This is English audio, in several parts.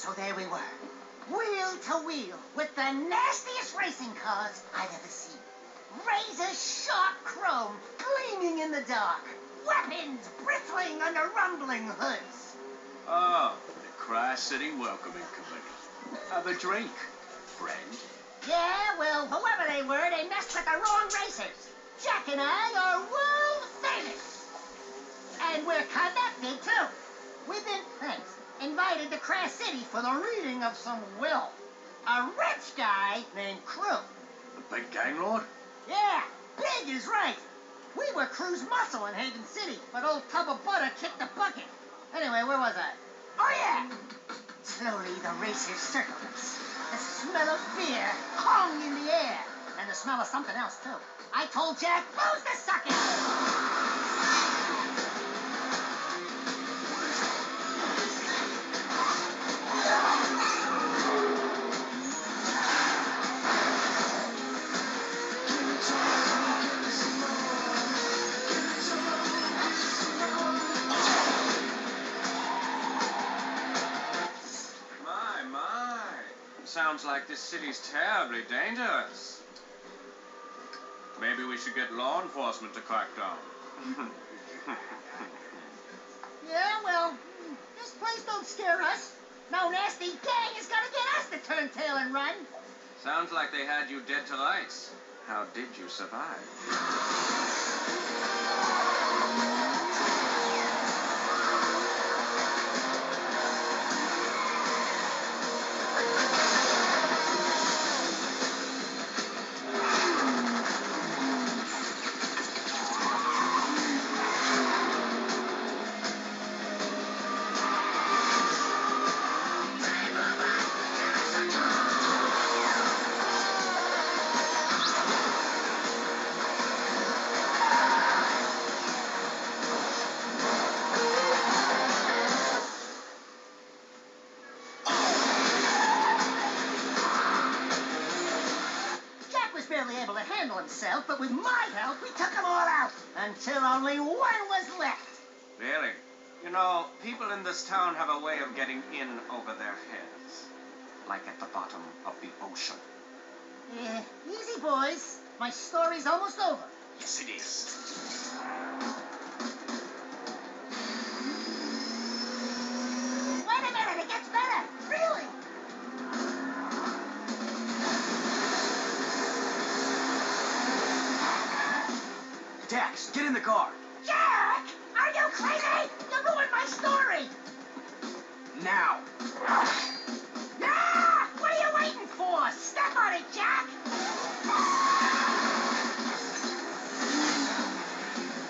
So there we were, wheel to wheel, with the nastiest racing cars I've ever seen. Razor-sharp chrome gleaming in the dark. Weapons bristling under rumbling hoods. Oh, the Tri-City Welcoming Committee. Have a drink, friend. Yeah, well, whoever they were, they messed with the wrong racers. Jak and I are world famous. And we're connected, too. We've been friends, invited to Crash City for the reading of some will. A rich guy named Crew. The big gang lord? Yeah, big is right. We were Crew's muscle in Haven City, but old Tub of Butter kicked the bucket. Anyway, where was I? Oh, yeah! Slowly, the racers circled us. The smell of beer hung in the air. And the smell of something else, too. I told Jak, close the sucker! Sounds like this city's terribly dangerous. Maybe we should get law enforcement to crack down. Yeah, well, this place don't scare us. No nasty gang is gonna get us to turn tail and run. Sounds like they had you dead to rights. How did you survive? Able to handle himself, but with my help, we took them all out, until only one was left. Really? You know, people in this town have a way of getting in over their heads. Like at the bottom of the ocean. Yeah, easy, boys. My story's almost over. Yes, it is. Wait a minute, it gets better. Really? Dax, get in the car. Jak! Are you crazy? You ruined my story! Now. Ah! What are you waiting for? Step on it, Jak!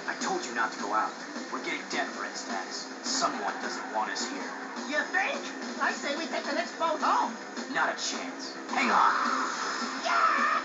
I told you not to go out. We're getting death threats, Dax. Someone doesn't want us here. You think? I say we take the next boat home. Not a chance. Hang on. Jak!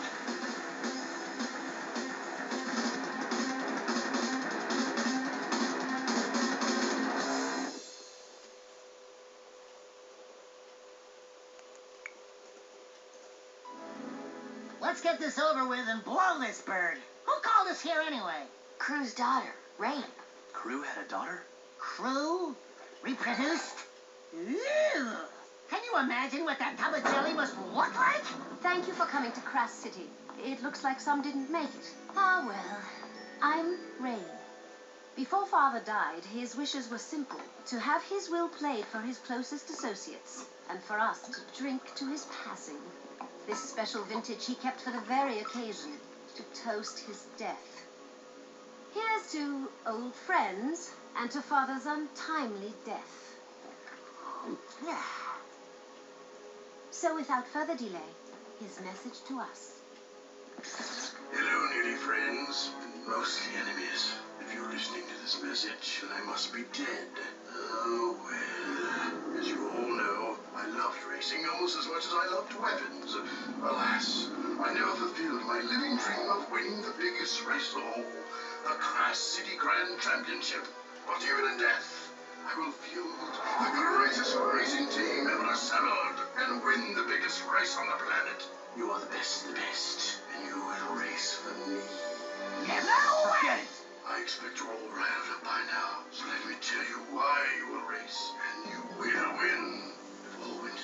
Let's get this over with and blow this bird. Who called us here anyway? Crew's daughter, Rain. Crew had a daughter? Crew? Reproduced? Ew! Can you imagine what that tub of jelly must look like? Thank you for coming to Crash City. It looks like some didn't make it. Ah, well. I'm Rain. Before Father died, his wishes were simple. To have his will played for his closest associates, and for us to drink to his passing. This special vintage he kept for the very occasion, to toast his death. Here's to old friends, and to Father's untimely death. So without further delay, his message to us. Hello, nearly friends, and mostly enemies. If you're listening to this message, then I must be dead. Oh, well, as you all know, I loved racing almost as much as I loved weapons. Alas, I never fulfilled my living dream of winning the biggest race of all, the Crash City Grand Championship. But even in death, I will field the greatest racing team ever assembled and win the biggest race on the planet. You are the best of the best, and you will race for me. Never Forget it. I expect you're all riled up by now, so let me tell you why you will race, and you will win. If all went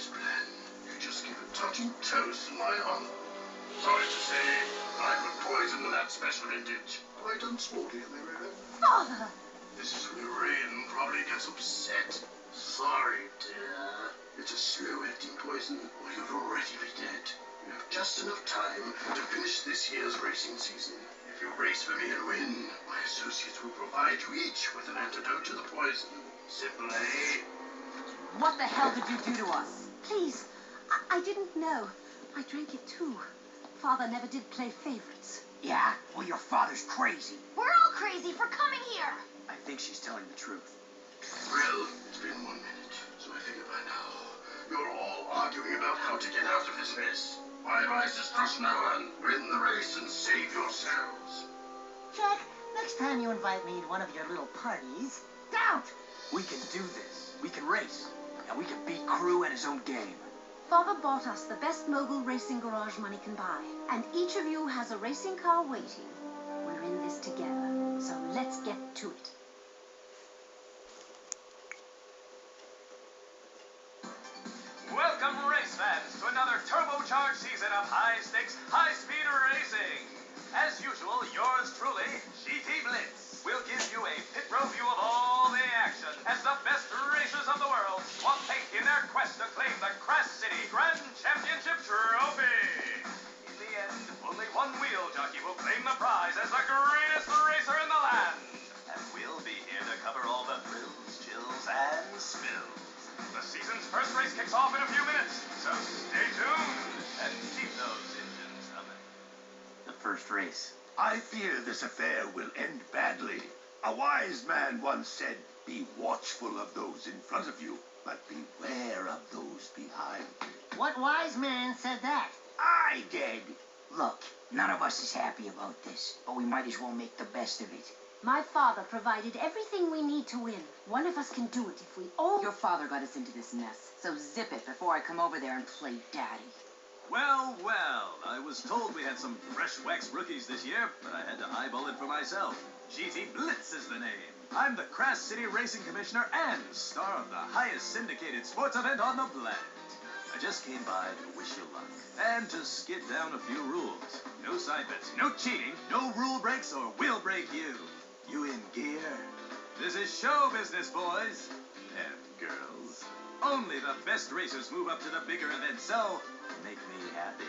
poison in that special vintage. Quite unsporty, am I right? Father! This is where Rain probably gets upset. Sorry, dear. It's a slow-acting poison, or you'd already be dead. You have just enough time to finish this year's racing season. If you race for me and win, my associates will provide you each with an antidote to the poison. Simple, eh? What the hell did you do to us? Please, I didn't know. I drank it too. Father never did play favorites. Yeah? Well, your father's crazy. We're all crazy for coming here. I think she's telling the truth. Well, it's been 1 minute, so I figure by now you're all arguing about how to get out of this mess. My advice is trust no one. Win the race and save yourselves. Jack, next time you invite me to one of your little parties, don't! We can do this. We can race. And we can beat Crew at his own game. Father bought us the best mogul racing garage money can buy, and each of you has a racing car waiting. We're in this together, so let's get to it. Welcome, race fans, to another turbocharged season of high-stakes, high-speed racing. As usual, yours truly, GT Blitz, will give you a pit row view of all the action as the best racers of the world swamp paint in their quest to claim the Crash City Grand Championship Trophy. In the end, only one wheel jockey will claim the prize as the greatest racer in the land. And we'll be here to cover all the thrills, chills, and spills. The season's first race kicks off in a few minutes, so stay tuned and keep those engines humming. The first race. I fear this affair will end badly. A wise man once said, be watchful of those in front of you, but beware of those behind. What wise man said that? I did. Look, none of us is happy about this, but we might as well make the best of it. My father provided everything we need to win. One of us can do it if we all... Your father got us into this mess, so zip it before I come over there and play daddy. Well, well, I was told we had some fresh wax rookies this year, but I had to eyeball it for myself. GT Blitz is the name. I'm the Crash City Racing Commissioner and star of the highest syndicated sports event on the planet. I just came by to wish you luck and to skid down a few rules. No side bets, no cheating, no rule breaks or we'll break you. You in gear? This is show business, boys and girls. Only the best racers move up to the bigger events, so make me happy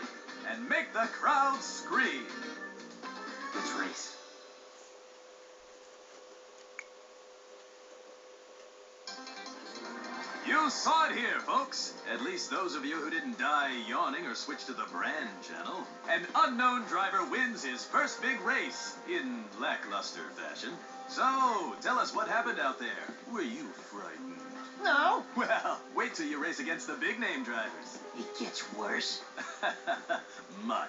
and make the crowd scream. Let's race. You saw it here, folks. At least those of you who didn't die yawning or switch to the brand channel. An unknown driver wins his first big race in lackluster fashion. So, tell us what happened out there. Were you frightened? No. Well, wait till you race against the big name drivers. It gets worse. Much.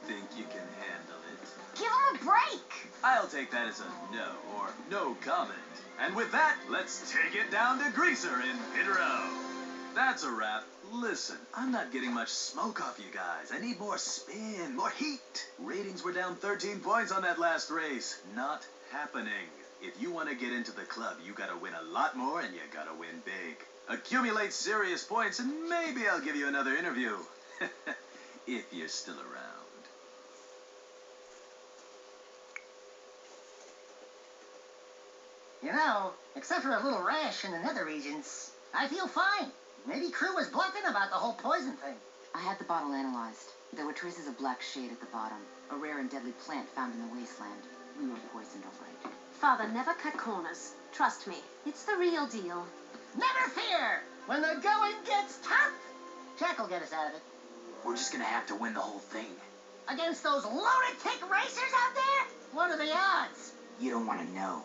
Think you can handle it? Give him a break! I'll take that as a no or no comment. And with that, let's take it down to Greaser in pit row. That's a wrap. Listen, I'm not getting much smoke off you guys. I need more spin, more heat. Ratings were down 13 points on that last race. Not happening. If you want to get into the club, you gotta win a lot more and you gotta win big. Accumulate serious points and maybe I'll give you another interview. If you're still around. You know, except for a little rash in the nether regions, I feel fine. Maybe Crew was bluffing about the whole poison thing. I had the bottle analyzed. There were traces of black shade at the bottom, a rare and deadly plant found in the wasteland. We were poisoned, all right. Father never cut corners. Trust me, it's the real deal. Never fear! When the going gets tough, Jack will get us out of it. We're just gonna have to win the whole thing. Against those lunatic racers out there? What are the odds? You don't want to know.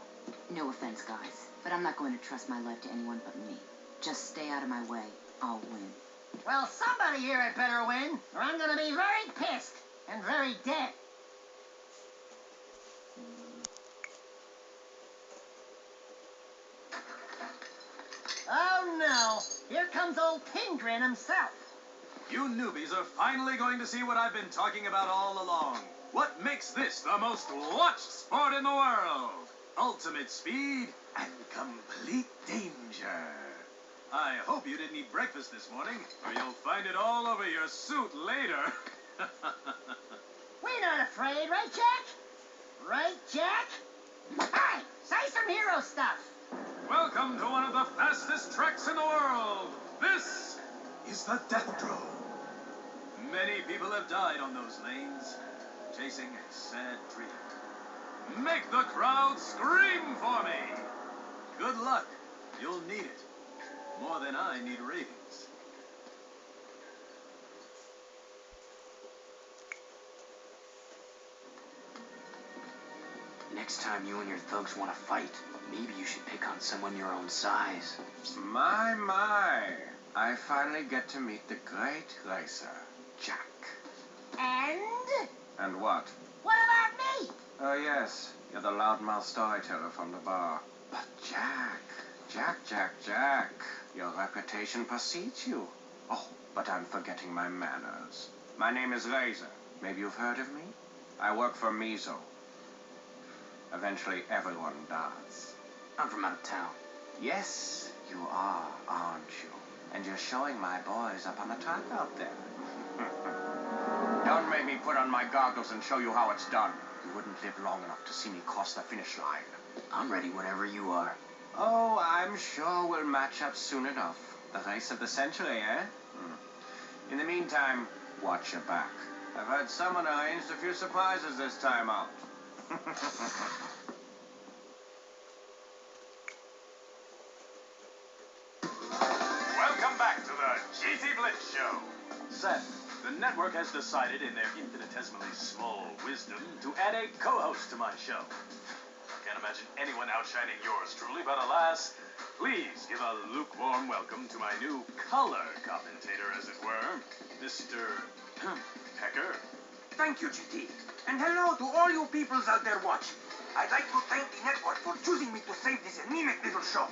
No offense, guys, but I'm not going to trust my life to anyone but me. Just stay out of my way. I'll win. Well, somebody here had better win, or I'm gonna be very pissed and very dead. Oh no, here comes old Pingrin himself. You newbies are finally going to see what I've been talking about all along. What makes this the most watched sport in the world? Ultimate speed and complete danger. I hope you didn't eat breakfast this morning, or you'll find it all over your suit later. We're not afraid, right, Jack? Right, Jack? Hey, say some hero stuff. Welcome to one of the fastest treks in the world. This is the Death Drove. Many people have died on those lanes, chasing a sad dream. Make the crowd scream for me. Good luck. You'll need it. More than I need ratings. Next time you and your thugs want to fight, maybe you should pick on someone your own size. My. I finally get to meet the great racer, Jack. And? And what? What about me? Oh, yes. You're the loudmouth storyteller from the bar. But Jack. Your reputation precedes you. Oh, but I'm forgetting my manners. My name is Razor. Maybe you've heard of me? I work for Mizo. Eventually, everyone does. I'm from out of town. Yes, you are, aren't you? And you're showing my boys up on the track out there. Don't make me put on my goggles and show you how it's done. You wouldn't live long enough to see me cross the finish line. I'm ready whenever you are. Oh, I'm sure we'll match up soon enough. The race of the century, eh? In the meantime, watch your back. I've heard someone arranged a few surprises this time out. Welcome back to the GT Blitz Show. Seth, the network has decided in their infinitesimally small wisdom to add a co-host to my show. Can't imagine anyone outshining yours truly, but alas, please give a lukewarm welcome to my new color commentator, as it were, Mr. Pecker. Thank you, GT. And hello to all you peoples out there watching. I'd like to thank the network for choosing me to save this anemic little show.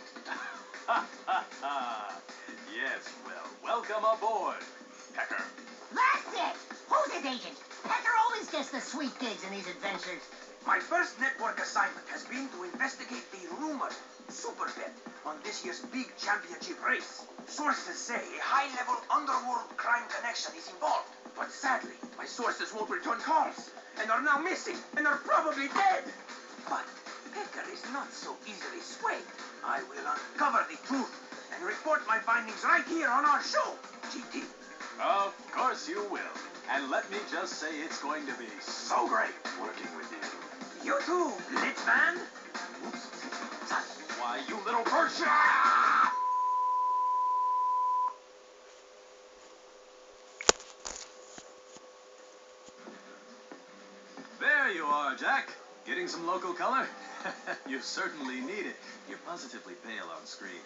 Yes, well, welcome aboard, Pecker. That's it. Who's his agent? Pecker always gets the sweet digs in these adventures. My first network assignment has been to investigate the rumored super bet on this year's big championship race. Sources say a high-level underworld crime connection is involved. But sadly, my sources won't return calls, and are now missing, and are probably dead. But Pecker is not so easily swayed. I will uncover the truth and report my findings right here on our show, GT. Of course you will. And let me just say it's going to be so great working with you. You too, Blitzman. Oops. Why, you little bird. There you are, Jack. Getting some local color? You certainly need it. You're positively pale on screen.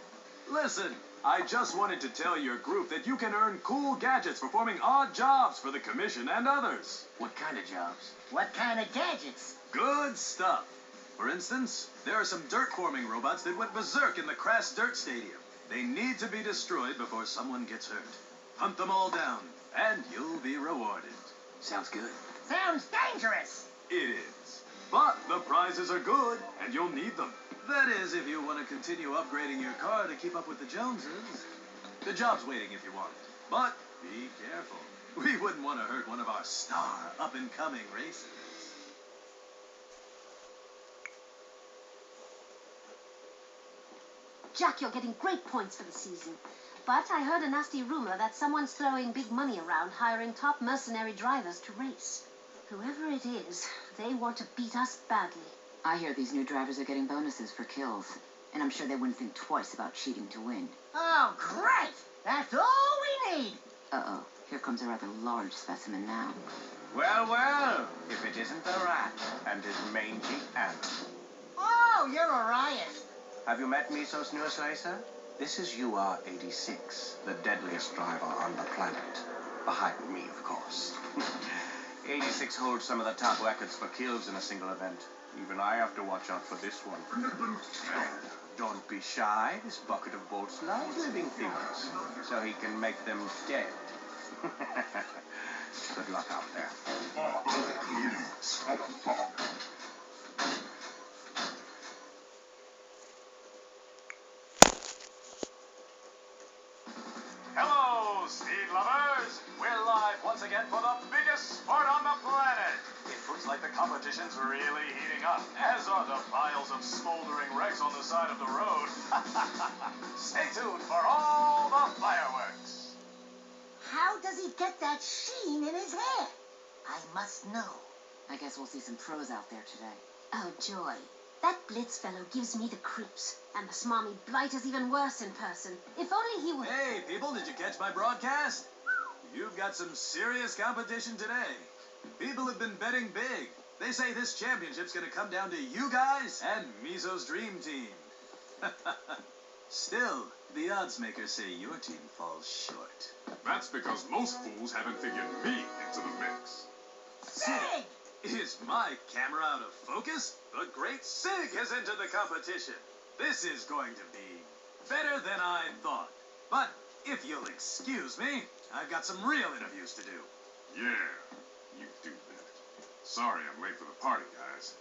Listen, I just wanted to tell your group that you can earn cool gadgets performing odd jobs for the Commission and others. What kind of jobs? What kind of gadgets? Good stuff. For instance, there are some dirt-forming robots that went berserk in the Crass Dirt Stadium. They need to be destroyed before someone gets hurt. Hunt them all down, and you'll be rewarded. Sounds good. Sounds dangerous. It is. But the prizes are good, and you'll need them. That is, if you want to continue upgrading your car to keep up with the Joneses. The job's waiting if you want it. But be careful. We wouldn't want to hurt one of our star up-and-coming racers. Jack, you're getting great points for the season. But I heard a nasty rumor that someone's throwing big money around hiring top mercenary drivers to race. Whoever it is, they want to beat us badly. I hear these new drivers are getting bonuses for kills. And I'm sure they wouldn't think twice about cheating to win. Oh, great. That's all we need. Uh-oh. Here comes a rather large specimen now. Well, if it isn't the rat and his mangy animal. Oh, you're a riot. Have you met Miso's newest racer? This is UR-86, the deadliest driver on the planet. Behind me, of course. 86 holds some of the top records for kills in a single event. Even I have to watch out for this one. Don't be shy. This bucket of bolts loves living things, so he can make them dead. Good luck out there. Hello, speed lovers! We're live once again for the biggest fastest sport on the planet. It looks like the competition's really heating up, as are the piles of smoldering wrecks on the side of the road. Stay tuned for all the fireworks. How does he get that sheen in his hair? I must know. I guess we'll see some pros out there today. Oh, joy. That Blitz fellow gives me the creeps. And the smarmy Blight is even worse in person. If only he would... Hey, people, did you catch my broadcast? You've got some serious competition today. People have been betting big. They say this championship's gonna come down to you guys and Mizo's dream team. Still, the odds makers say your team falls short. That's because most fools haven't figured me into the mix. Sig! Is my camera out of focus? The great Sig has entered the competition. This is going to be better than I thought. But if you'll excuse me, I've got some real interviews to do. Yeah, you do that. Sorry I'm late for the party, guys.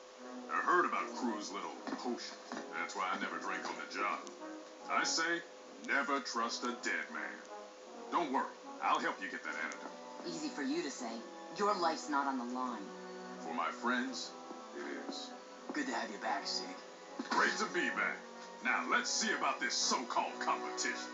I heard about Crew's little potion. That's why I never drank on the job. I say, never trust a dead man. Don't worry, I'll help you get that antidote. Easy for you to say. Your life's not on the line. For my friends, it is. Good to have you back, Sig. Great to be back. Now let's see about this so-called competition.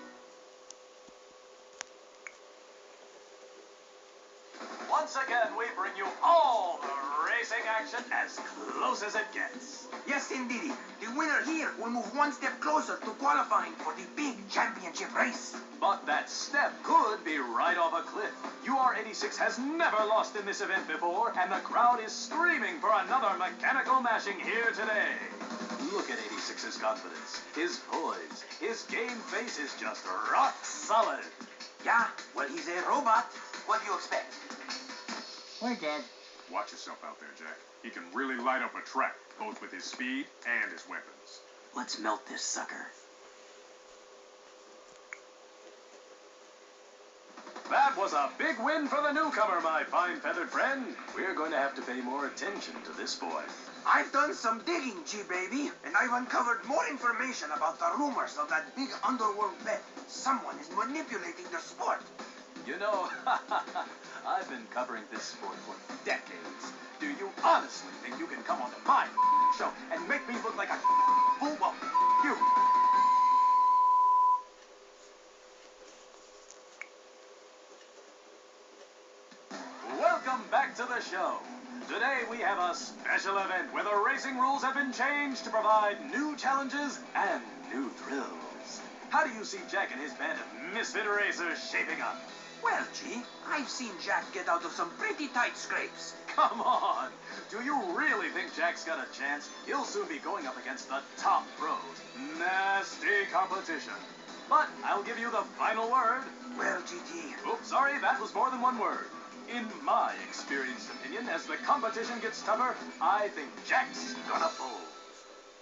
Once again, we bring you all the racing action as close as it gets. Yes, indeed. The winner here will move one step closer to qualifying for the big championship race. But that step could be right off a cliff. UR86 has never lost in this event before, and the crowd is screaming for another mechanical mashing here today. Look at 86's confidence, his poise, his game face is just rock solid. Yeah, well, he's a robot. What do you expect? We're dead. Watch yourself out there, Jack. He can really light up a track, both with his speed and his weapons. Let's melt this sucker. That was a big win for the newcomer, my fine feathered friend. We're going to have to pay more attention to this boy. I've done some digging, G-Baby, and I've uncovered more information about the rumors of that big underworld bet. Someone is manipulating the sport. You know, I've been covering this sport for decades. Do you honestly think you can come onto my show and make me look like a fool? Well, you. Welcome back to the show. Today we have a special event where the racing rules have been changed to provide new challenges and new thrills. How do you see Jack and his band of misfit racers shaping up? Well, G, I've seen Jack get out of some pretty tight scrapes. Come on! Do you really think Jack's got a chance? He'll soon be going up against the top pros. Nasty competition. But I'll give you the final word. Well, GT, Oops, sorry, that was more than one word. In my experienced opinion, as the competition gets tougher, I think Jack's gonna fold.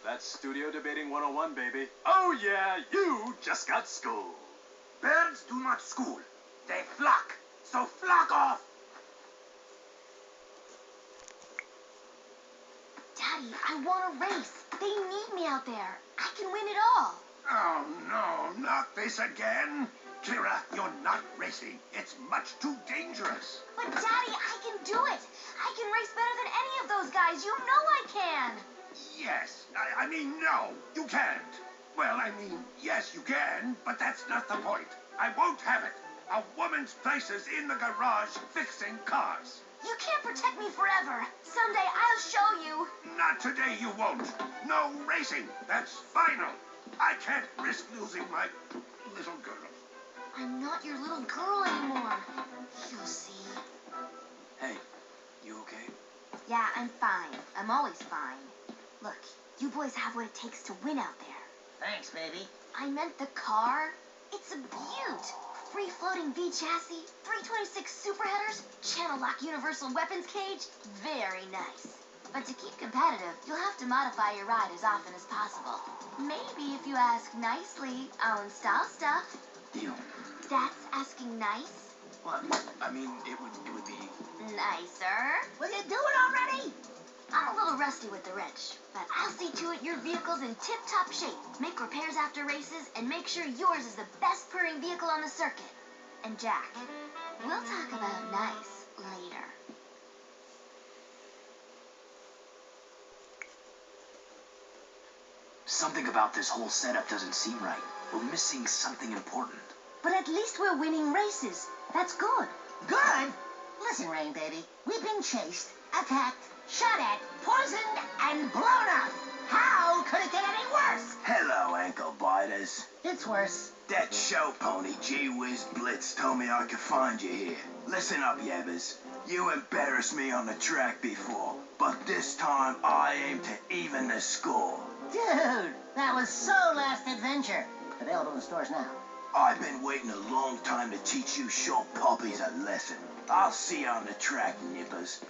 That's Studio Debating 101, baby. Oh yeah, you just got schooled. birds do not school. They flock. So flock off. Daddy, I want to race. They need me out there. I can win it all. Oh, no, not this again. Kira, you're not racing. It's much too dangerous. But Daddy, I can do it. I can race better than any of those guys. You know I can. Yes, I mean, no, you can't. Well, I mean, yes, you can, but that's not the point. I won't have it. A woman's place is in the garage fixing cars. You can't protect me forever. Someday I'll show you. Not today, you won't. No racing. That's final. I can't risk losing my little girl. I'm not your little girl anymore. You'll see. Hey, you okay? Yeah, I'm fine. I'm always fine. Look, you boys have what it takes to win out there. Thanks, baby. I meant the car. It's a beaut. Free floating V chassis, 326 superheaders, channel lock universal weapons cage. Very nice. But to keep competitive, you'll have to modify your ride as often as possible. Maybe if you ask nicely, I'll install stuff. Deal. That's asking nice? Well, I mean, it would be... Nicer? Will you do it already? I'm a little rusty with the wrench, but I'll see to it your vehicle's in tip-top shape. Make repairs after races, and make sure yours is the best purring vehicle on the circuit. And Jack, we'll talk about nice later. Something about this whole setup doesn't seem right. We're missing something important. But at least we're winning races. That's good. Good? Listen, Rain Baby, we've been chased, attacked, shot at, poisoned, and blown up. How could it get any worse? Hello, ankle biters. It's worse. That show pony, Gee Whiz Blitz, told me I could find you here. Listen up, yabbers. You embarrassed me on the track before, but this time I aim to even the score. Dude, that was so last adventure. Available in stores now. I've been waiting a long time to teach you short puppies a lesson. I'll see you on the track, nippers.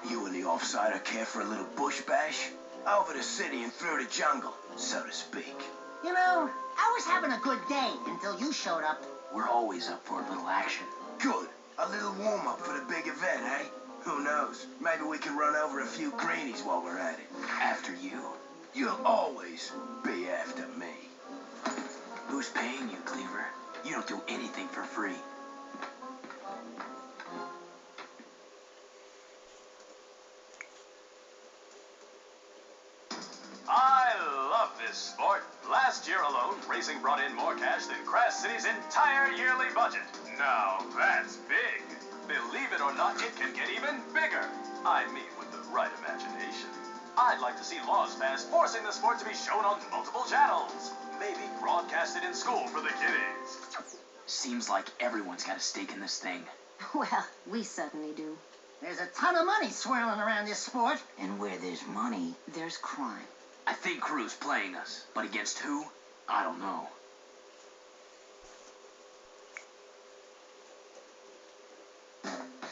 You and the offsider care for a little bush bash? Over the city and through the jungle, so to speak. You know, I was having a good day until you showed up. We're always up for a little action. Good. A little warm-up for the big event, eh? Who knows? Maybe we can run over a few greenies while we're at it. After you. You'll always be after me. Who's paying you, Cleaver? You don't do anything for free. I love this sport. Last year alone, racing brought in more cash than Crash City's entire yearly budget. Now that's big. Believe it or not, it can get even bigger. I mean, with the right imagination. I'd like to see laws passed forcing the sport to be shown on multiple channels. Maybe broadcasted in school for the kiddies. Seems like everyone's got a stake in this thing. Well, we certainly do. There's a ton of money swirling around this sport. And where there's money, there's crime. I think Crew's playing us, but against who? I don't know.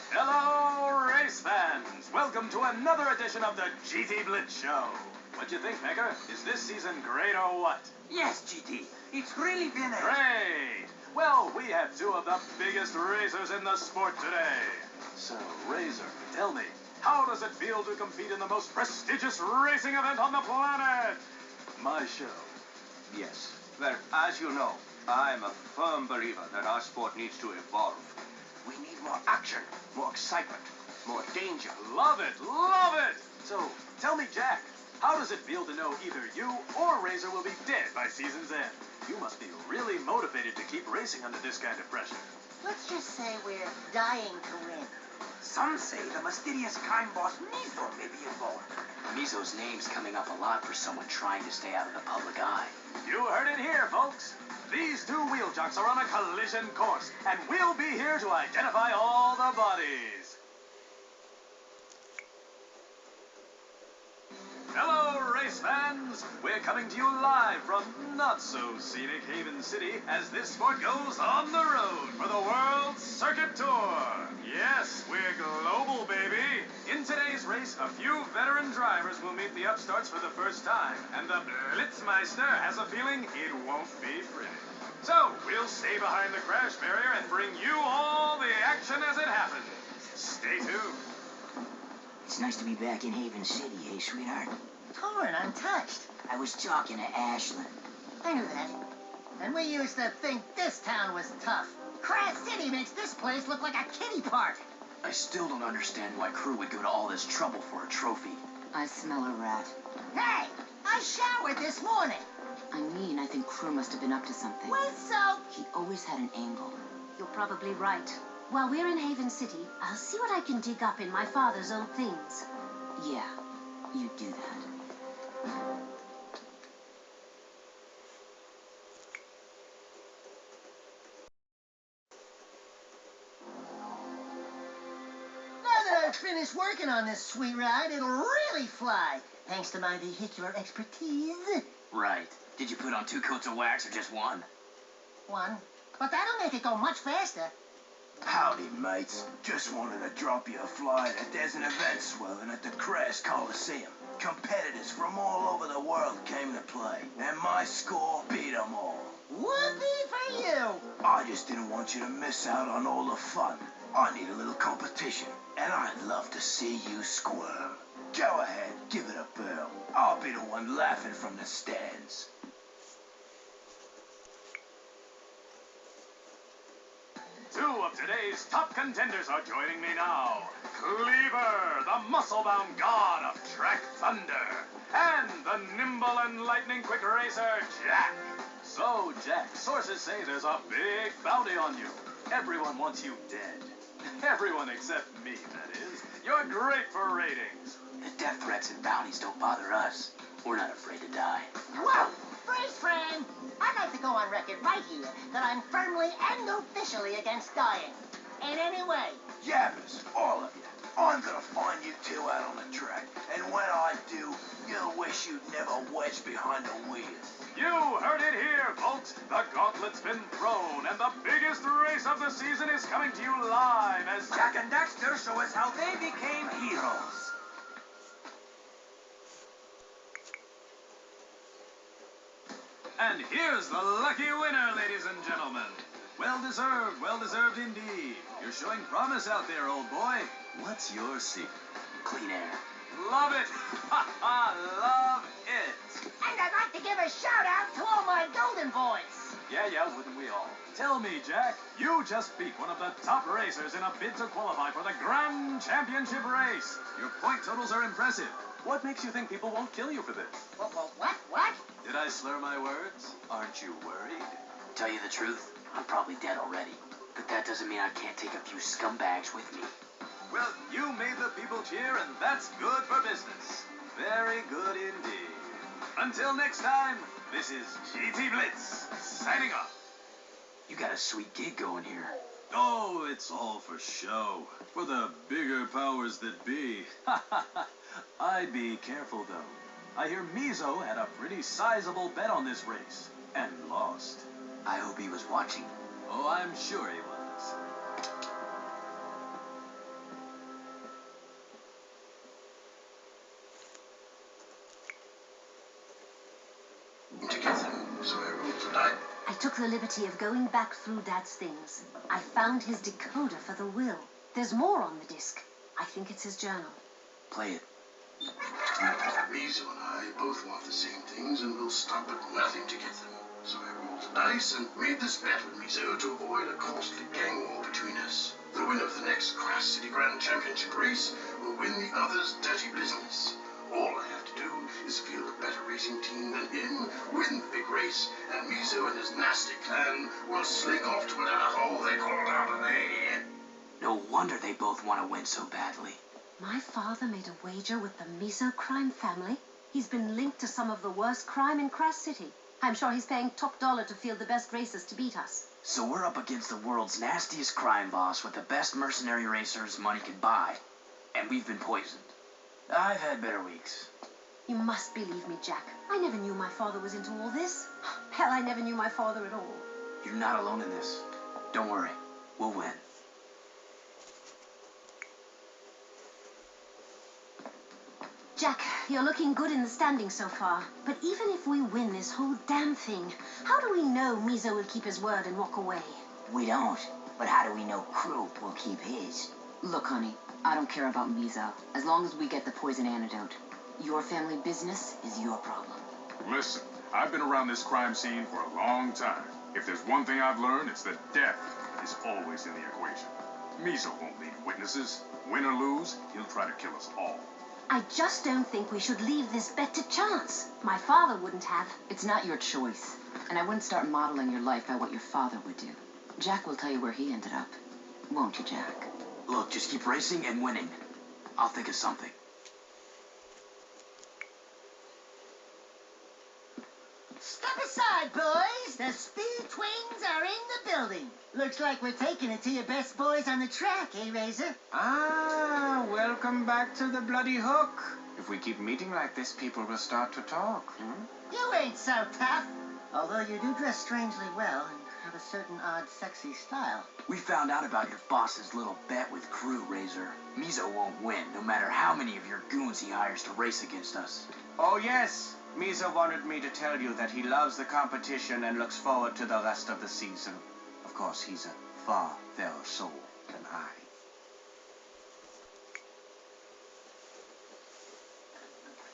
Hello, race fans! Welcome to another edition of the GT Blitz Show. What'd you think, Becker? Is this season great or what? Yes, GT. It's really been a... Great! Well, we have two of the biggest racers in the sport today. So, Razor, tell me, how does it feel to compete in the most prestigious racing event on the planet? My show. Yes. Well, as you know, I'm a firm believer that our sport needs to evolve. We need more action, more excitement, more danger. Love it! Love it! So, tell me, Jack, how does it feel to know either you or Razor will be dead by season's end? You must be really motivated to keep racing under this kind of pressure. Let's just say we're dying to win. Some say the mysterious crime boss Mizo may be involved. Mizo's name's coming up a lot for someone trying to stay out of the public eye. You heard it here, folks. These two wheel jocks are on a collision course, and we'll be here to identify all the bodies. Hello, race fans! We're coming to you live from not-so-scenic Haven City as this sport goes on the road for the World Circuit Tour. Yes, we're global, baby. In today's race, a few veteran drivers will meet the upstarts for the first time, and the Blitzmeister has a feeling it won't be pretty. So, we'll stay behind the crash barrier and bring you all the action as it happens. Stay tuned. It's nice to be back in Haven City, hey, sweetheart? Torn, untouched. I was talking to Ashlyn. I knew that. And we used to think this town was tough. Crash City makes this place look like a kiddie park. I still don't understand why Crew would go to all this trouble for a trophy. I smell a rat. Hey, I showered this morning. I think Crew must have been up to something. Well, so... He always had an angle. You're probably right. While we're in Haven City, I'll see what I can dig up in my father's old things. Yeah, you do that. Now that I've finished working on this sweet ride, it'll really fly, thanks to my vehicular expertise. Right. Did you put on 2 coats of wax or just one? One. But that'll make it go much faster. Howdy, mates. Just wanted to drop you a flyer that there's an event swelling at the Crash Coliseum. Competitors from all over the world came to play, and my score beat them all. Whoopee for you! I just didn't want you to miss out on all the fun. I need a little competition, and I'd love to see you squirm. Go ahead, give it a whirl. I'll be the one laughing from the stands. Two of today's top contenders are joining me now. Cleaver, the muscle-bound god of track thunder, and the nimble and lightning-quick racer, Jak. So, Jak, sources say there's a big bounty on you. Everyone wants you dead. Everyone except me, that is. You're great for ratings. The death threats and bounties don't bother us. We're not afraid to die. Whoa! Freeze frame! I'd like to go on record right here that I'm firmly and officially against dying. In any way. Yabbers, all of you. I'm gonna find you two out on the track, and when I do, you'll wish you'd never wedged behind the wheel. You heard it here, folks. The gauntlet's been thrown, and the biggest race of the season is coming to you live as Jak and Daxter show us how they became heroes. And here's the lucky winner, ladies and gentlemen. Well deserved indeed. You're showing promise out there, old boy. What's your secret? Clean air. Love it. Ha ha, love it. And I'd like to give a shout-out to all my golden boys. Yeah, wouldn't we all? Tell me, Jak, you just beat one of the top racers in a bid to qualify for the Grand Championship race. Your point totals are impressive. What makes you think people won't kill you for this? What? Did I slur my words? Aren't you worried? Tell you the truth, I'm probably dead already. But that doesn't mean I can't take a few scumbags with me. Well, you made the people cheer, and that's good for business. Very good indeed. Until next time, this is GT Blitz, signing off. You got a sweet gig going here. Oh, it's all for show. For the bigger powers that be. I'd be careful, though. I hear Mizo had a pretty sizable bet on this race, and lost. I hope he was watching. Oh, I'm sure he was. To get them, so I rolled the die. I took the liberty of going back through Dad's things. I found his decoder for the will. There's more on the disc. I think it's his journal. Play it. Mizo and I both want the same things, and we'll stop at nothing to get them. So I rolled the dice and made this bet with Mizo to avoid a costly gang war between us. The winner of the next Crash City Grand Championship race will win the other's dirty business. All I have to do is field a better racing team than him, win the big race, and Mizo and his nasty clan will slink off to whatever hole they called out today. No wonder they both want to win so badly. My father made a wager with the Mizo crime family. He's been linked to some of the worst crime in Crash City. I'm sure he's paying top dollar to field the best racers to beat us. So we're up against the world's nastiest crime boss with the best mercenary racers money can buy. And we've been poisoned. I've had better weeks. You must believe me, Jak. I never knew my father was into all this. Hell, I never knew my father at all. You're not alone in this. Don't worry. We'll win. Jak, you're looking good in the standings so far. But even if we win this whole damn thing, how do we know Mizo will keep his word and walk away? We don't. But how do we know Croup will keep his? Look, honey, I don't care about Mizo, as long as we get the poison antidote. Your family business is your problem. Listen, I've been around this crime scene for a long time. If there's one thing I've learned, it's that death is always in the equation. Mizo won't need witnesses. Win or lose, he'll try to kill us all. I just don't think we should leave this bet to chance. My father wouldn't have. It's not your choice, and I wouldn't start modeling your life by what your father would do. Jak will tell you where he ended up. Won't you, Jak? Look, just keep racing and winning. I'll think of something. Step aside, boys. The Speed Twins are in the building. Looks like we're taking it to your best boys on the track, eh, Razor? Ah, welcome back to the Bloody Hook. If we keep meeting like this, people will start to talk. You ain't so tough. Although you do dress strangely well and have a certain odd, sexy style. We found out about your boss's little bet with Crew, Razor. Mizo won't win, no matter how many of your goons he hires to race against us. Oh, yes. Mizo wanted me to tell you that he loves the competition and looks forward to the rest of the season. Of course, he's a far fairer soul than I.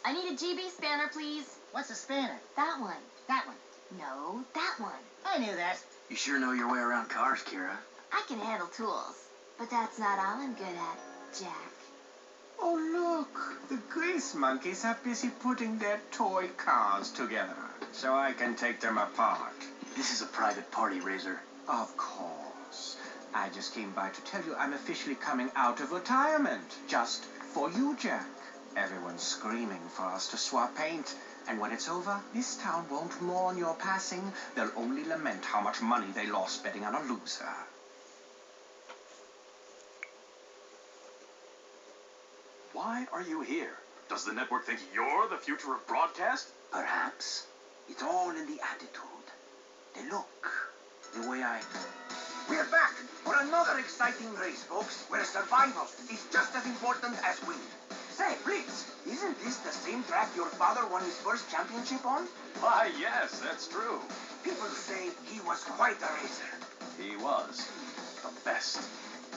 I need a GB spanner, please. What's a spanner? That one. That one. No, that one. I knew that. You sure know your way around cars, Kira. I can handle tools, but that's not all I'm good at, Jack. Oh, look. The grease monkeys are busy putting their toy cars together, so I can take them apart. This is a private party, Razor. Of course. I just came by to tell you I'm officially coming out of retirement. Just for you, Jack. Everyone's screaming for us to swap paint. And when it's over, this town won't mourn your passing. They'll only lament how much money they lost betting on a loser. Why are you here? Does the network think you're the future of broadcast? Perhaps. It's all in the attitude, the look, the way I... We're back for another exciting race, folks, where survival is just as important as winning. Say, Blitz, isn't this the same track your father won his first championship on? Why, yes, that's true. People say he was quite a racer. He was. The best.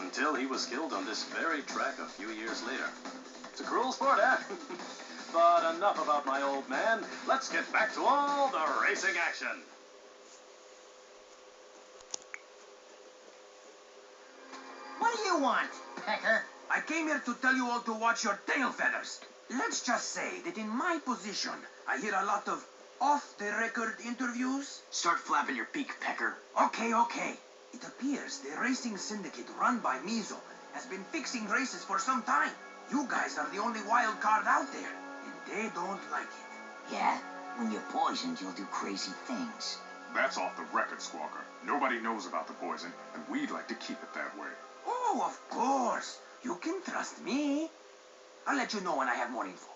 Until he was killed on this very track a few years later. It's a cruel sport, eh? But enough about my old man. Let's get back to all the racing action. What do you want, Pecker? I came here to tell you all to watch your tail feathers. Let's just say that in my position, I hear a lot of off-the-record interviews. Start flapping your beak, Pecker. Okay. It appears the racing syndicate run by Mizo has been fixing races for some time. You guys are the only wild card out there, and they don't like it. Yeah, when you're poisoned, you'll do crazy things. That's off the record, Squawker. Nobody knows about the poison, and we'd like to keep it that way. Oh, of course. You can trust me. I'll let you know when I have more info.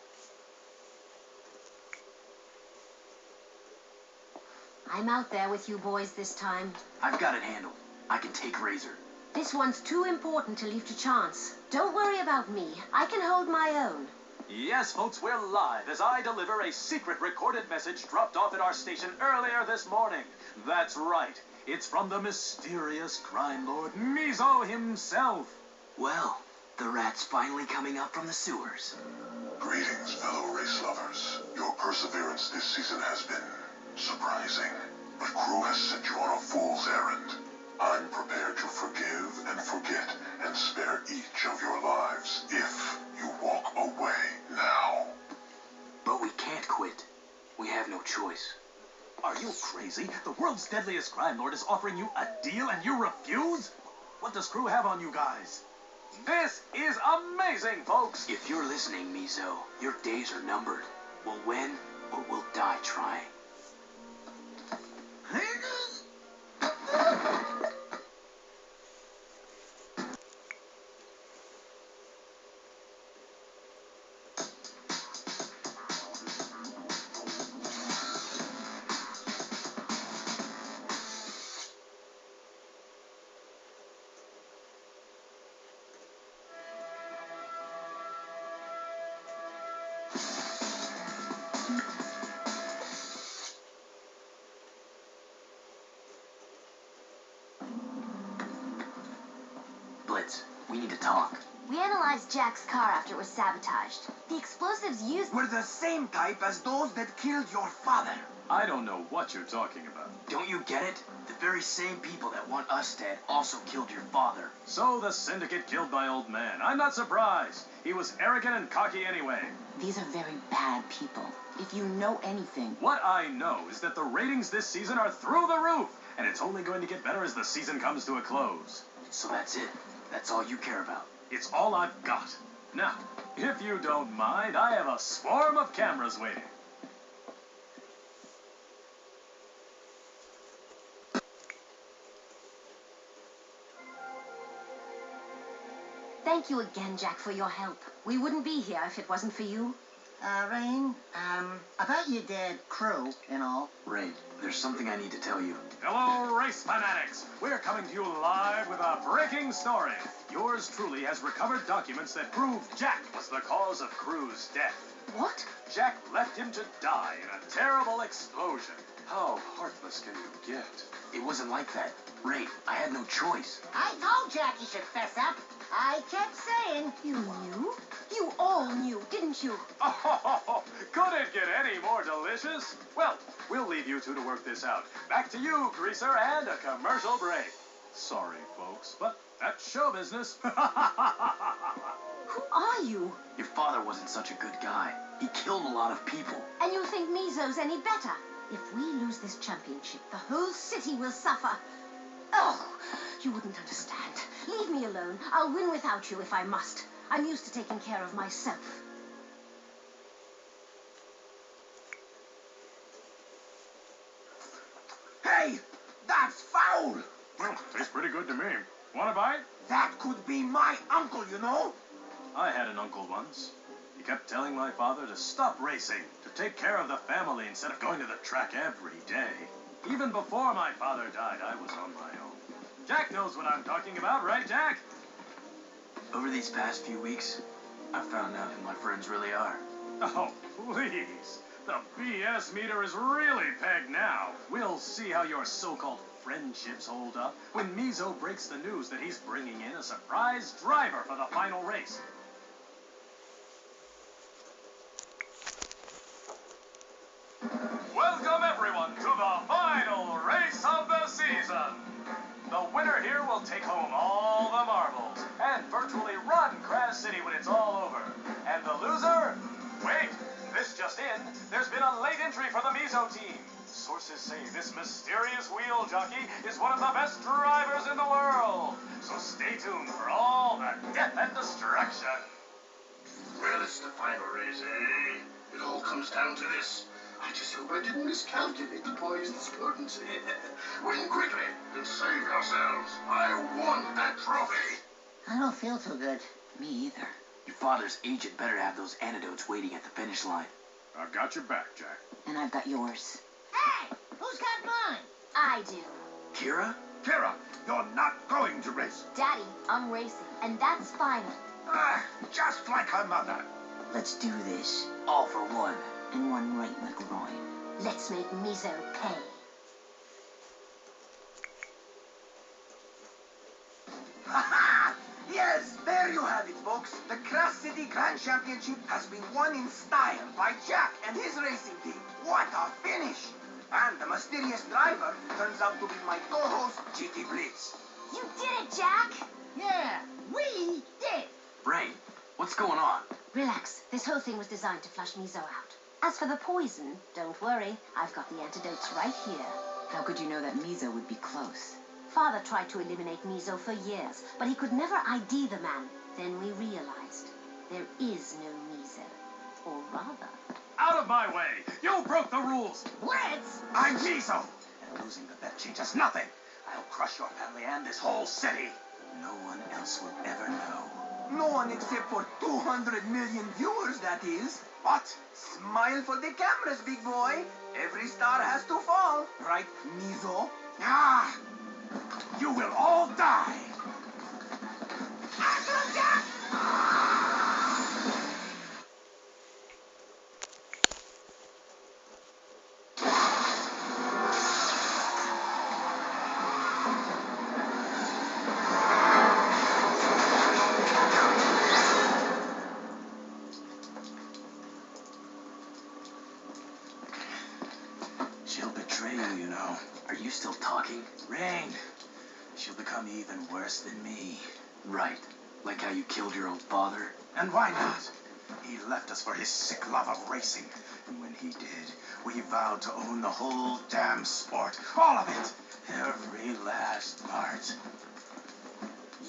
I'm out there with you boys this time. I've got it handled. I can take Razor. This one's too important to leave to chance. Don't worry about me. I can hold my own. Yes, folks, we're live as I deliver a secret recorded message dropped off at our station earlier this morning. That's right. It's from the mysterious crime lord Mizo himself. Well, the rat's finally coming up from the sewers. Greetings, fellow race lovers. Your perseverance this season has been surprising, but Crew has sent you on a fool's errand. I'm prepared to forgive and forget and spare each of your lives if you walk away now. But we can't quit. We have no choice. Are you crazy? The world's deadliest crime lord is offering you a deal and you refuse? What does Crew have on you guys? This is amazing, folks! If you're listening, Mizo, your days are numbered. We'll win or we'll die trying. Blitz, we need to talk. We analyzed Jack's car after it was sabotaged. The explosives used... We're the same type as those that killed your father. I don't know what you're talking about. Don't you get it? The very same people that want us dead also killed your father. So the syndicate killed my old man. I'm not surprised. He was arrogant and cocky anyway. These are very bad people. If you know anything... What I know is that the ratings this season are through the roof, and it's only going to get better as the season comes to a close. So that's it. That's all you care about. It's all I've got. Now, if you don't mind, I have a swarm of cameras waiting. Thank you again, Jack, for your help. We wouldn't be here if it wasn't for you. Rain, about your dead Crew and all. Ray, there's something I need to tell you. Hello, race fanatics! We're coming to you live with a breaking story. Yours truly has recovered documents that prove Jack was the cause of Crew's death. What? Jack left him to die in a terrible explosion. How heartless can you get? It wasn't like that. Ray, I had no choice. I told Jack he should fess up. I kept saying. You knew? You all knew, didn't you? Oh, could it get any more delicious? Well, we'll leave you two to work this out. Back to you, Greaser, and a commercial break. Sorry, folks, but that's show business. Who are you? Your father wasn't such a good guy. He killed a lot of people. And you think Mizo's any better? If we lose this championship, the whole city will suffer. Oh, you wouldn't understand. Leave me alone. I'll win without you if I must. I'm used to taking care of myself. Hey, that's foul! Well, tastes pretty good to me. Want a bite? That could be my uncle, you know? I had an uncle once. He kept telling my father to stop racing, to take care of the family instead of going to the track every day. Even before my father died, I was on my own. Jack knows what I'm talking about, right, Jack? Over these past few weeks, I found out who my friends really are. Oh, please. The BS meter is really pegged now. We'll see how your so-called friendships hold up when Mizo breaks the news that he's bringing in a surprise driver for the final race. Welcome, everyone, to the final race of the season. The winner here will take home all the marbles and virtually run Crash City when it's all over. And the loser? Wait, this just in. There's been a late entry for the Mizo team. Sources say this mysterious wheel jockey is one of the best drivers in the world. So stay tuned for all the death and destruction. Well, it's the final race, eh? It all comes down to this. I just hope I didn't miscalculate the poison's potency. Win quickly and save yourselves. I want that trophy. I don't feel too good. Me either. Your father's agent better have those antidotes waiting at the finish line. I've got your back, Jack. And I've got yours. Hey, who's got mine? I do. Kira? Kira, you're not going to race. Daddy, I'm racing, and that's final. Ah, just like her mother. Let's do this. All for one. And one right like Roy. Let's make Mizo pay. Yes, there you have it, folks. The Crash City Grand Championship has been won in style by Jack and his racing team. What a finish! And the mysterious driver turns out to be my co-host, GT Blitz. You did it, Jack! Yeah, we did. Rain, what's going on? Relax. This whole thing was designed to flush Mizo out. As for the poison, don't worry. I've got the antidotes right here. How could you know that Mizo would be close? Father tried to eliminate Mizo for years, but he could never ID the man. Then we realized there is no Mizo. Or rather... Out of my way! You broke the rules! Blitz! I'm Mizo, and losing the bet changes nothing. I'll crush your family and this whole city. No one else will ever know. No one except for 200 million viewers, that is. What? Smile for the cameras, big boy. Every star has to fall, right, Mizo? Ah! You will all die! She'll betray you, you know. Are you still talking? Rain, she'll become even worse than me. Right. Like how you killed your own father? And why not? He left us for his sick love of racing. And when he did, we vowed to own the whole damn sport. All of it. Every last part.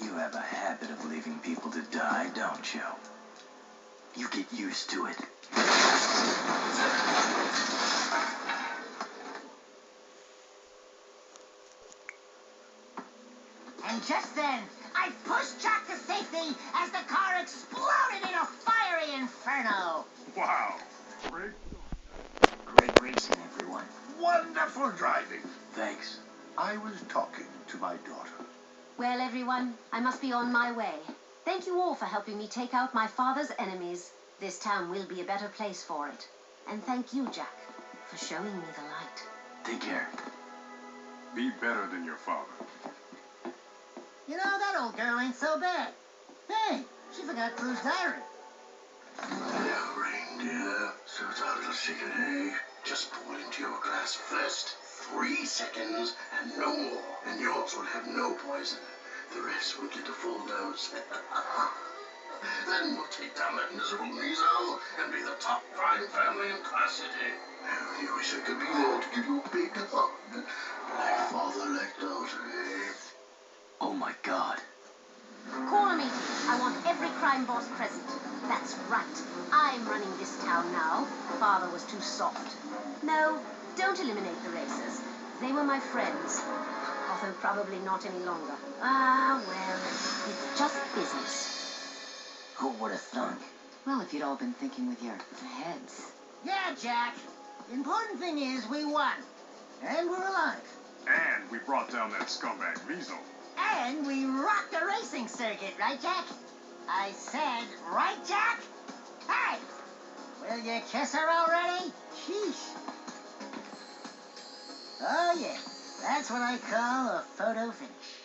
You have a habit of leaving people to die, don't you? You get used to it. And just then, I pushed Jack to safety as the car exploded in a fiery inferno. Wow. Great. Great racing, everyone. Wonderful driving. Thanks. I was talking to my daughter. Well, everyone, I must be on my way. Thank you all for helping me take out my father's enemies. This town will be a better place for it. And thank you, Jack, for showing me the light. Take care. Be better than your father. You know, that old girl ain't so bad. Hey, she forgot Crew's diary. Now, Rain, dear. So it's our little secret, eh? Just pour it into your glass first. 3 seconds and no more. And yours will have no poison. The rest will get a full dose. Then we'll take down that miserable Mizo and be the top crime family in Class City. I only wish I could be there to give you a big hug. Like father, like daughter, eh? Oh my god. Call a meeting. I want every crime boss present. That's right. I'm running this town now. Father was too soft. No, don't eliminate the racers. They were my friends. Although probably not any longer. Ah, well, it's just business. Who would have thunk? Well, if you'd all been thinking with your heads. Yeah, Jack. The important thing is we won. And we're alive. And we brought down that scumbag Mizo. And we rocked the racing circuit, right, Jack? I said, right, Jack? Hey! Will you kiss her already? Sheesh. Oh, yeah. That's what I call a photo finish.